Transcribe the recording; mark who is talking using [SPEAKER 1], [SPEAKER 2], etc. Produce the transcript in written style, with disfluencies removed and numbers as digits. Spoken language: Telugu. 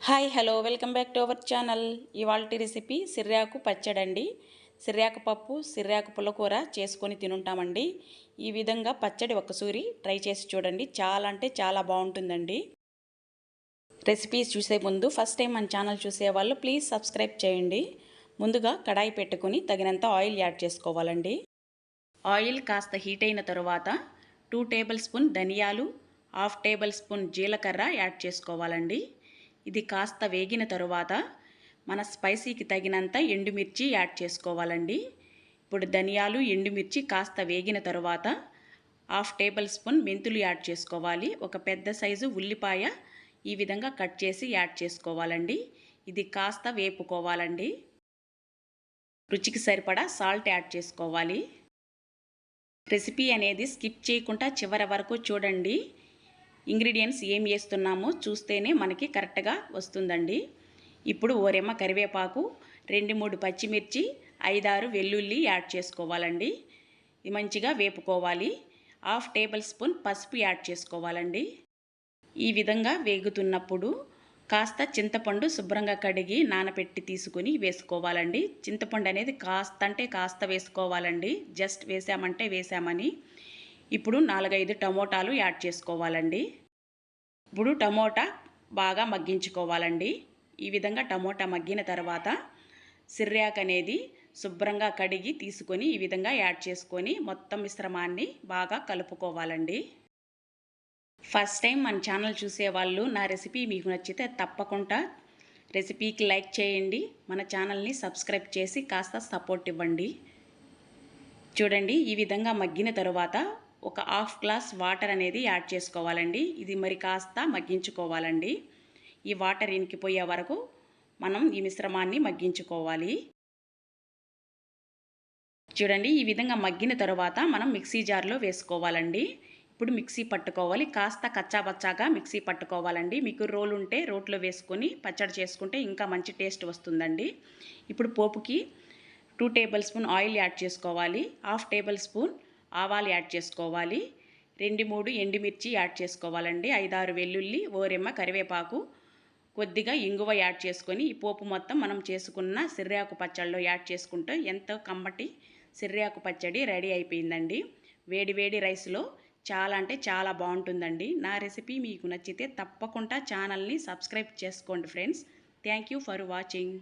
[SPEAKER 1] Hi hello welcome back to our channel. ఇవాల్టి రెసిపీ సిర్రాకు పచ్చడండి. సిర్రాకు పప్పు, సిర్రాకు పుల్లకూర చేసుకొని తినుంటామండి. ఈ విధంగా పచ్చడి ఒక్కసారి ట్రై చేసి చూడండి. చాలా అంటే చాలా బాగుంటుందండి. రెసిపీస్ చూసే ముందు ఫస్ట్ టైం మన ఛానల్ చూసేవాళ్ళు ప్లీజ్ సబ్స్క్రైబ్ చేయండి. ముందుగా కడాయి పెట్టుకుని తగినంత ఆయిల్ యాడ్ చేసుకోవాలండి. ఆయిల్ కాస్త హీట్ అయిన తరువాత 2 టేబుల్ స్పూన్ ధనియాలు, 1/2 టేబుల్ స్పూన్ జీలకర్ర యాడ్ చేసుకోవాలండి. ఇది కాస్త వేగిన తరువాత మన స్పైసీకి తగినంత ఎండుమిర్చి యాడ్ చేసుకోవాలండి. ఇప్పుడు ధనియాలు, ఎండుమిర్చి కాస్త వేగిన తరువాత 1/2 టేబుల్ స్పూన్ మెంతులు యాడ్ చేసుకోవాలి. ఒక పెద్ద సైజు ఉల్లిపాయ ఈ విధంగా కట్ చేసి యాడ్ చేసుకోవాలండి. ఇది కాస్త వేపుకోవాలండి. రుచికి సరిపడా సాల్ట్ యాడ్ చేసుకోవాలి. రెసిపీ అనేది స్కిప్ చేయకుండా చివరి వరకు చూడండి. ఇంగ్రీడియంట్స్ ఏం వేస్తున్నామో చూస్తేనే మనకి కరెక్ట్గా వస్తుందండి. ఇప్పుడు ఓరెమ్మ కరివేపాకు, 2-3 పచ్చిమిర్చి, 5-6 వెల్లుల్లి యాడ్ చేసుకోవాలండి. ఇది మంచిగా వేపుకోవాలి. 1/2 టేబుల్ స్పూన్ పసుపు యాడ్ చేసుకోవాలండి. ఈ విధంగా వేగుతున్నప్పుడు కాస్త చింతపండు శుభ్రంగా కడిగి నానబెట్టి తీసుకుని వేసుకోవాలండి. చింతపండు అనేది కాస్త వేసుకోవాలండి. జస్ట్ వేసామంటే వేసామని. ఇప్పుడు 4-5 టమోటాలు యాడ్ చేసుకోవాలండి. ఇప్పుడు టమోటా బాగా మగ్గించుకోవాలండి. ఈ విధంగా టమోటా మగ్గిన తర్వాత సిర్రాకు అనేది శుభ్రంగా కడిగి తీసుకొని ఈ విధంగా యాడ్ చేసుకొని మొత్తం మిశ్రమాన్ని బాగా కలుపుకోవాలండి. ఫస్ట్ టైం మన ఛానల్ చూసేవాళ్ళు నా రెసిపీ మీకు నచ్చితే తప్పకుండా రెసిపీకి లైక్ చేయండి. మన ఛానల్ని సబ్స్క్రైబ్ చేసి కాస్త సపోర్ట్ ఇవ్వండి. చూడండి, ఈ విధంగా మగ్గిన తరువాత ఒక 1/2 గ్లాస్ వాటర్ అనేది యాడ్ చేసుకోవాలండి. ఇది మరి కాస్త మగ్గించుకోవాలండి. ఈ వాటర్ ఇంకిపోయే వరకు మనం ఈ మిశ్రమాన్ని మగ్గించుకోవాలి. చూడండి, ఈ విధంగా మగ్గిన తరువాత మనం మిక్సీ జార్లో వేసుకోవాలండి. ఇప్పుడు మిక్సీ పట్టుకోవాలి. కాస్త కచ్చాబచ్చాగా మిక్సీ పట్టుకోవాలండి. మీకు రోలు ఉంటే రోట్లో వేసుకొని పచ్చడి చేసుకుంటే ఇంకా మంచి టేస్ట్ వస్తుందండి. ఇప్పుడు పోపుకి 2 టేబుల్ స్పూన్ ఆయిల్ యాడ్ చేసుకోవాలి. 1/2 టేబుల్ స్పూన్ ఆవాలు యాడ్ చేసుకోవాలి. 2-3 ఎండుమిర్చి యాడ్ చేసుకోవాలండి. 5-6 వెల్లుల్లి, ఓరెమ్మ కరివేపాకు, కొద్దిగా ఇంగువ యాడ్ చేసుకొని ఈ పోపు మొత్తం మనం చేసుకున్న సిర్రాకు పచ్చడిలో యాడ్ చేసుకుంటే ఎంతో కమ్మటి సిర్రాకు పచ్చడి రెడీ అయిపోయిందండి. వేడి వేడి రైస్లో చాలా అంటే చాలా బాగుంటుందండి. నా రెసిపీ మీకు నచ్చితే తప్పకుండా ఛానల్ని సబ్స్క్రైబ్ చేసుకోండి friends. Thank you for watching.